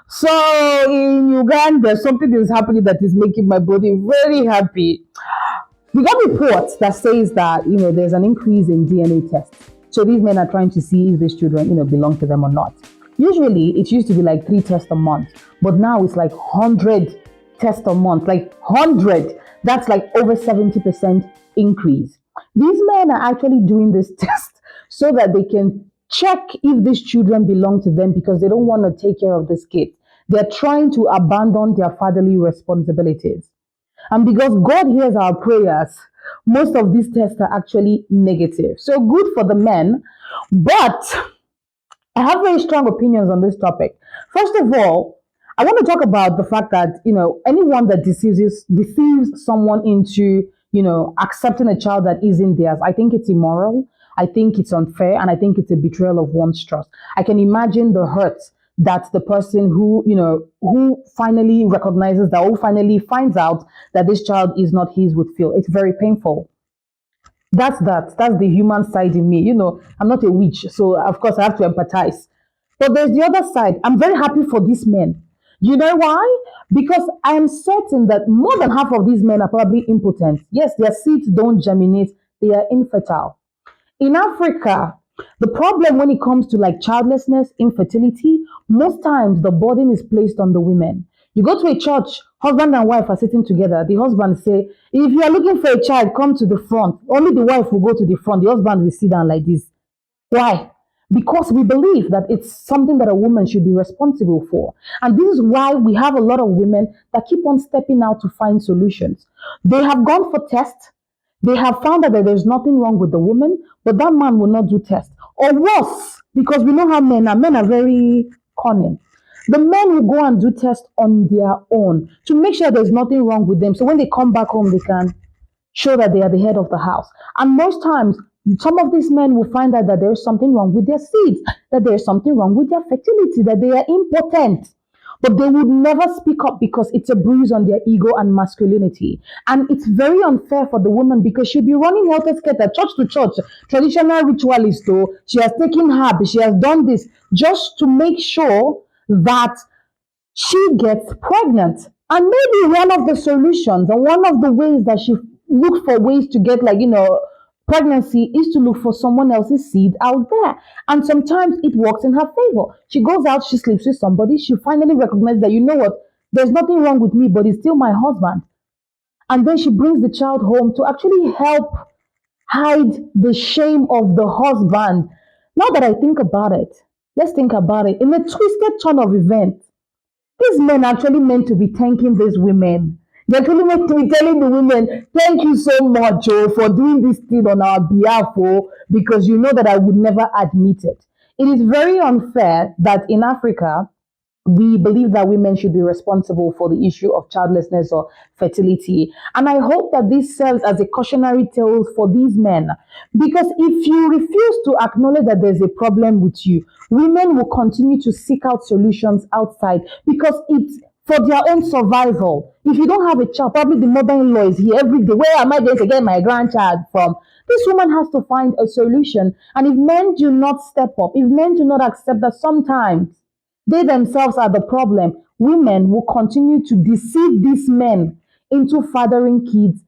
So in Uganda, something is happening that is making my body very happy. We got reports that says that there's an increase in DNA tests. So these men are trying to see if these children belong to them or not. Usually it used to be like 3 tests a month, but now it's like 100 tests a month, like 100. That's like over 70% increase. These men are actually doing this test so that they can check if these children belong to them because they don't want to take care of this kid. They're trying to abandon their fatherly responsibilities. And because God hears our prayers, most of these tests are actually negative. So good for the men. But I have very strong opinions on this topic. First of all, I want to talk about the fact that, anyone that deceives someone into, accepting a child that isn't theirs, I think it's immoral. I think it's unfair, and I think it's a betrayal of one's trust. I can imagine the hurt that the person who finally recognizes that, who finally finds out that this child is not his, would feel. It's very painful. That's the human side in me. I'm not a witch, so of course I have to empathize. But there's the other side. I'm very happy for these men. You know why? Because I am certain that more than half of these men are probably impotent. Yes, their seeds don't germinate, they are infertile. In Africa, the problem when it comes to like childlessness, infertility, most times the burden is placed on the women. You go to a church, husband and wife are sitting together. The husband say, if you are looking for a child, come to the front. Only the wife will go to the front. The husband will sit down like this. Why? Because we believe that it's something that a woman should be responsible for. And this is why we have a lot of women that keep on stepping out to find solutions. They have gone for tests. They have found out that there's nothing wrong with the woman, but that man will not do tests. Or worse, because we know how men are. Men are very cunning. The men will go and do tests on their own to make sure there's nothing wrong with them. So when they come back home, they can show that they are the head of the house. And most times, some of these men will find out that there is something wrong with their seeds, that there is something wrong with their fertility, that they are impotent. But they would never speak up because it's a bruise on their ego and masculinity. And it's very unfair for the woman because she'll be running helter skelter, church to church, traditional ritualist, though. She has taken herb, she has done this just to make sure that she gets pregnant. And maybe one of the solutions and one of the ways that she looks for ways to get pregnancy is to look for someone else's seed out there. And sometimes it works in her favor. She goes out, she sleeps with somebody, she finally recognizes that, you know what, there's nothing wrong with me, but he's still my husband. And then she brings the child home to actually help hide the shame of the husband. Now that I think about it, let's think about it. In a twisted turn of events, these men are actually meant to be thanking these women. They're actually meant to be telling the women, thank you so much for doing this thing on our behalf, because you know that I would never admit it. It is very unfair that in Africa, we believe that women should be responsible for the issue of childlessness or fertility. And I hope that this serves as a cautionary tale for these men. Because if you refuse to acknowledge that there's a problem with you, women will continue to seek out solutions outside because it's for their own survival. If you don't have a child, probably the mother-in-law is here every day. Where am I going to get my grandchild from? This woman has to find a solution. And if men do not step up, if men do not accept that sometimes they themselves are the problem, women will continue to deceive these men into fathering kids